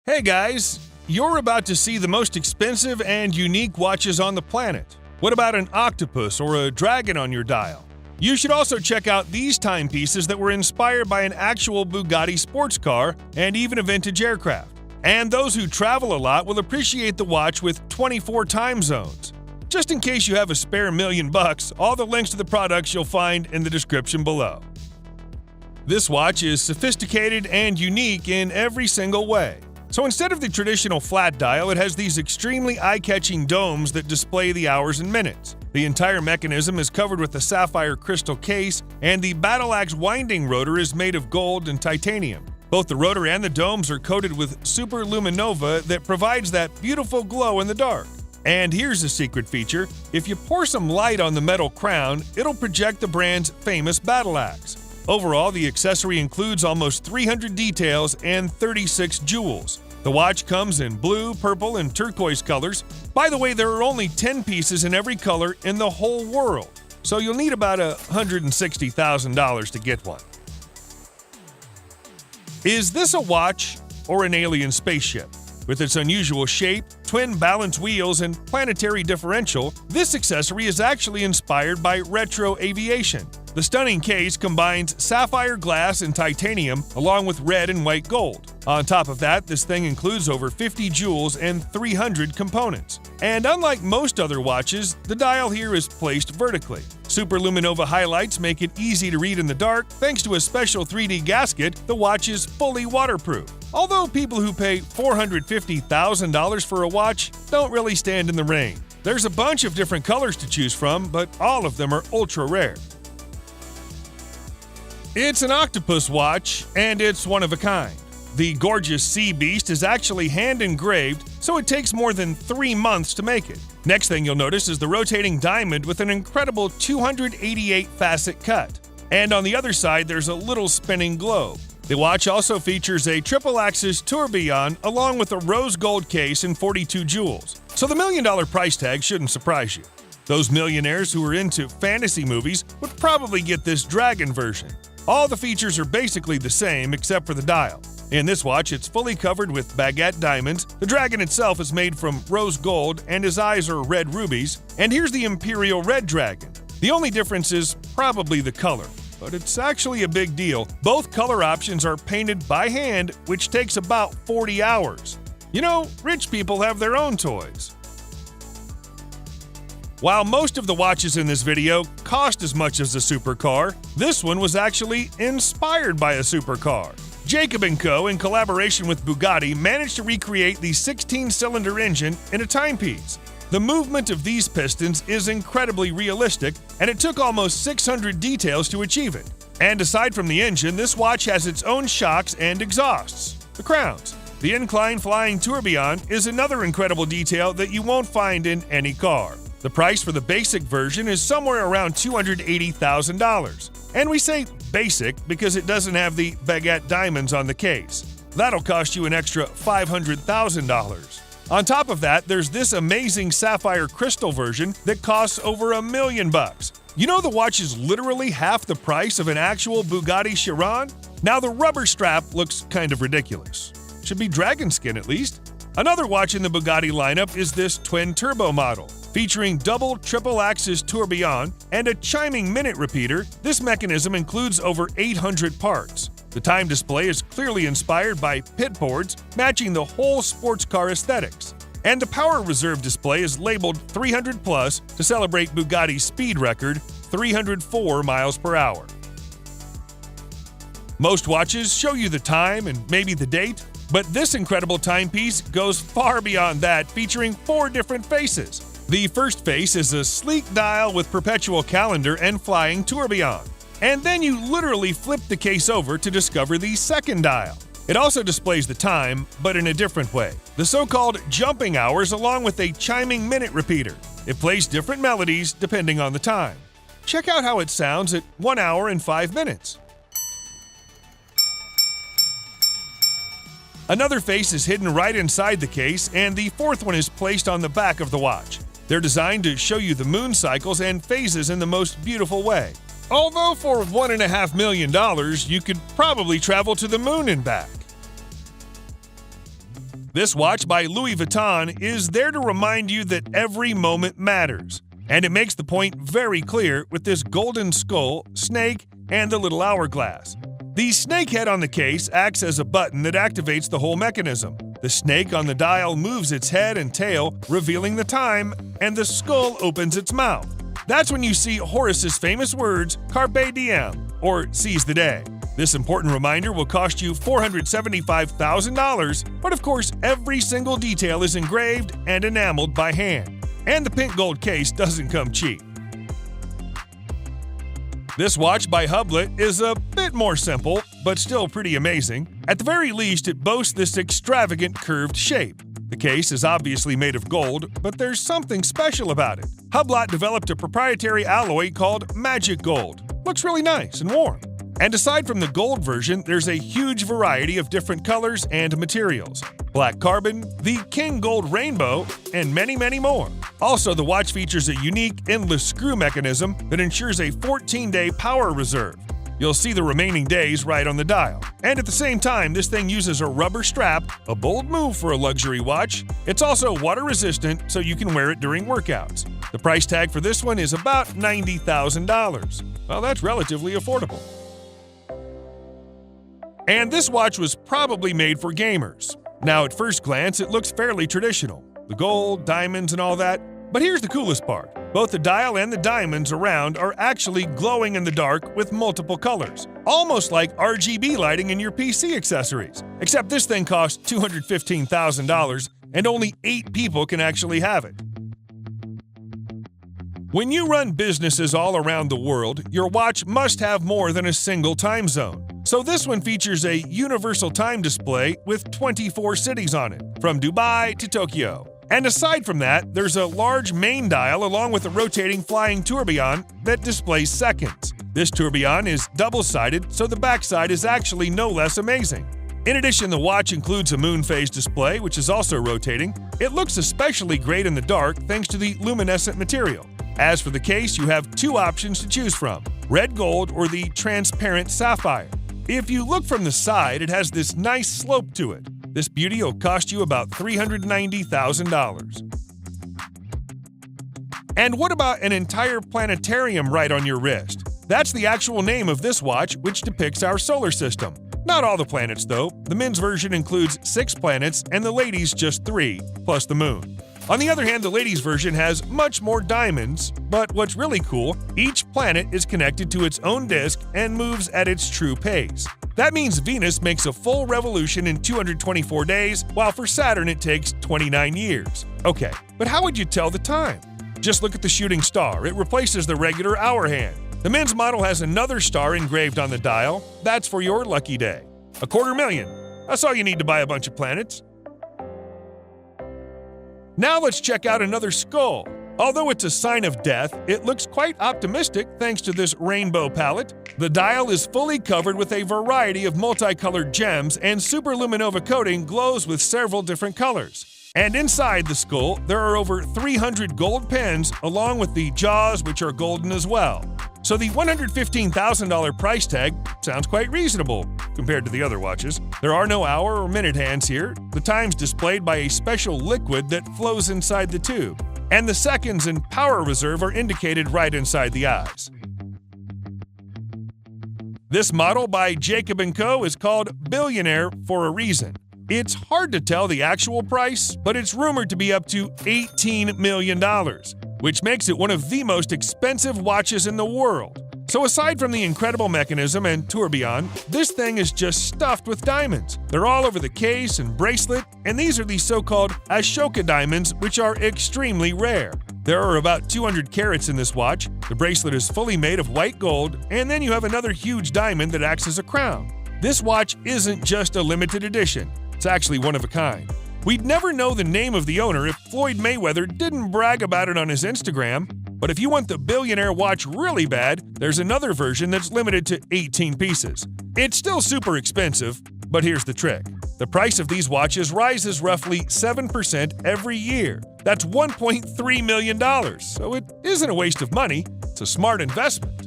Hey guys, you're about to see the most expensive and unique watches on the planet. What about an octopus or a dragon on your dial? You should also check out these timepieces that were inspired by an actual Bugatti sports car and even a vintage aircraft. And those who travel a lot will appreciate the watch with 24 time zones. Just in case you have a spare $1,000,000, all the links to the products you'll find in the description below. This watch is sophisticated and unique in every single way. So instead of the traditional flat dial, it has these extremely eye-catching domes that display the hours and minutes. The entire mechanism is covered with a sapphire crystal case, and the battle axe winding rotor is made of gold and titanium. Both the rotor and the domes are coated with super luminova that provides that beautiful glow in the dark. And here's a secret feature: if you pour some light on the metal crown, it'll project the brand's famous battle axe. Overall, the accessory includes almost 300 details and 36 jewels. The watch comes in blue, purple, and turquoise colors. By the way, there are only 10 pieces in every color in the whole world, so you'll need about $160,000 to get one. Is this a watch or an alien spaceship? With its unusual shape, twin balance wheels, and planetary differential, this accessory is actually inspired by retro aviation. The stunning case combines sapphire glass and titanium along with red and white gold. On top of that, this thing includes over 50 jewels and 300 components. And unlike most other watches, the dial here is placed vertically. Superluminova highlights make it easy to read in the dark. Thanks to a special 3D gasket, the watch is fully waterproof. Although people who pay $450,000 for a watch don't really stand in the rain. There's a bunch of different colors to choose from, but all of them are ultra rare. It's an octopus watch, and it's one of a kind. The gorgeous sea beast is actually hand-engraved, so it takes more than 3 months to make it. Next thing you'll notice is the rotating diamond with an incredible 288-facet cut. And on the other side, there's a little spinning globe. The watch also features a triple-axis tourbillon along with a rose gold case and 42 jewels. So the $1,000,000 price tag shouldn't surprise you. Those millionaires who are into fantasy movies would probably get this dragon version. All the features are basically the same except for the dial. In this watch, it's fully covered with Baguette diamonds. The dragon itself is made from rose gold and his eyes are red rubies. And here's the Imperial red dragon. The only difference is probably the color, but it's actually a big deal. Both color options are painted by hand, which takes about 40 hours. You know, rich people have their own toys. While most of the watches in this video cost as much as a supercar, this one was actually inspired by a supercar. Jacob & Co., in collaboration with Bugatti, managed to recreate the 16-cylinder engine in a timepiece. The movement of these pistons is incredibly realistic, and it took almost 600 details to achieve it. And aside from the engine, this watch has its own shocks and exhausts, the crowns. The incline flying tourbillon is another incredible detail that you won't find in any car. The price for the basic version is somewhere around $280,000. And we say basic because it doesn't have the Baguette diamonds on the case. That'll cost you an extra $500,000. On top of that, there's this amazing sapphire crystal version that costs over $1,000,000. You know the watch is literally half the price of an actual Bugatti Chiron? Now the rubber strap looks kind of ridiculous. Should be dragon skin at least. Another watch in the Bugatti lineup is this twin turbo model. Featuring double triple-axis tourbillon and a chiming minute repeater, this mechanism includes over 800 parts. The time display is clearly inspired by pit boards, matching the whole sports car aesthetics. And the power reserve display is labeled 300+ to celebrate Bugatti's speed record, 304 miles per hour. Most watches show you the time and maybe the date, but this incredible timepiece goes far beyond that, featuring 4 different faces. The first face is a sleek dial with perpetual calendar and flying tourbillon. And then you literally flip the case over to discover the second dial. It also displays the time, but in a different way. The so-called jumping hours along with a chiming minute repeater. It plays different melodies depending on the time. Check out how it sounds at 1 hour and 5 minutes. Another face is hidden right inside the case, and the fourth one is placed on the back of the watch. They're designed to show you the moon cycles and phases in the most beautiful way. Although for $1.5 million, you could probably travel to the moon and back. This watch by Louis Vuitton is there to remind you that every moment matters. And it makes the point very clear with this golden skull, snake, and the little hourglass. The snake head on the case acts as a button that activates the whole mechanism. The snake on the dial moves its head and tail, revealing the time, and the skull opens its mouth. That's when you see Horace's famous words, Carpe Diem, or seize the day. This important reminder will cost you $475,000, but of course every single detail is engraved and enameled by hand. And the pink gold case doesn't come cheap. This watch by Hublot is a bit more simple, but still pretty amazing. At the very least, it boasts this extravagant curved shape. The case is obviously made of gold, but there's something special about it. Hublot developed a proprietary alloy called Magic Gold. Looks really nice and warm. And aside from the gold version, there's a huge variety of different colors and materials. Black carbon, the King Gold Rainbow, and many, many more. Also, the watch features a unique endless screw mechanism that ensures a 14-day power reserve. You'll see the remaining days right on the dial. And at the same time, this thing uses a rubber strap, a bold move for a luxury watch. It's also water-resistant, so you can wear it during workouts. The price tag for this one is about $90,000. Well, that's relatively affordable. And this watch was probably made for gamers. Now, at first glance, it looks fairly traditional. The gold, diamonds, and all that. But here's the coolest part. Both the dial and the diamonds around are actually glowing in the dark with multiple colors. Almost like RGB lighting in your PC accessories. Except this thing costs $215,000 and only 8 people can actually have it. When you run businesses all around the world, your watch must have more than a single time zone. So this one features a universal time display with 24 cities on it, from Dubai to Tokyo. And aside from that, there's a large main dial along with a rotating flying tourbillon that displays seconds. This tourbillon is double-sided, so the backside is actually no less amazing. In addition, the watch includes a moon phase display, which is also rotating. It looks especially great in the dark thanks to the luminescent material. As for the case, you have 2 options to choose from, red gold or the transparent sapphire. If you look from the side, it has this nice slope to it. This beauty will cost you about $390,000. And what about an entire planetarium right on your wrist? That's the actual name of this watch, which depicts our solar system. Not all the planets, though. The men's version includes 6 planets and the ladies' just 3, plus the moon. On the other hand, the ladies' version has much more diamonds, but what's really cool, each planet is connected to its own disk and moves at its true pace. That means Venus makes a full revolution in 224 days, while for Saturn it takes 29 years. Okay, but how would you tell the time? Just look at the shooting star. It replaces the regular hour hand. The men's model has another star engraved on the dial. That's for your lucky day. $250,000. That's all you need to buy a bunch of planets. Now let's check out another skull. Although it's a sign of death, it looks quite optimistic thanks to this rainbow palette. The dial is fully covered with a variety of multicolored gems, and superluminova coating glows with several different colors. And inside the skull, there are over 300 gold pins, along with the jaws, which are golden as well. So the $115,000 price tag sounds quite reasonable compared to the other watches. There are no hour or minute hands here. The time's displayed by a special liquid that flows inside the tube. And the seconds and power reserve are indicated right inside the eyes. This model by Jacob & Co. is called Billionaire for a reason. It's hard to tell the actual price, but it's rumored to be up to $18 million, which makes it one of the most expensive watches in the world. So aside from the incredible mechanism and tourbillon, this thing is just stuffed with diamonds. They're all over the case and bracelet, and these are the so-called Ashoka diamonds, which are extremely rare. There are about 200 carats in this watch. The bracelet is fully made of white gold, and then you have another huge diamond that acts as a crown. This watch isn't just a limited edition. It's actually one of a kind. We'd never know the name of the owner if Floyd Mayweather didn't brag about it on his Instagram. But if you want the Billionaire watch really bad, there's another version that's limited to 18 pieces. It's still super expensive, but here's the trick. The price of these watches rises roughly 7% every year. That's $1.3 million, so it isn't a waste of money, it's a smart investment.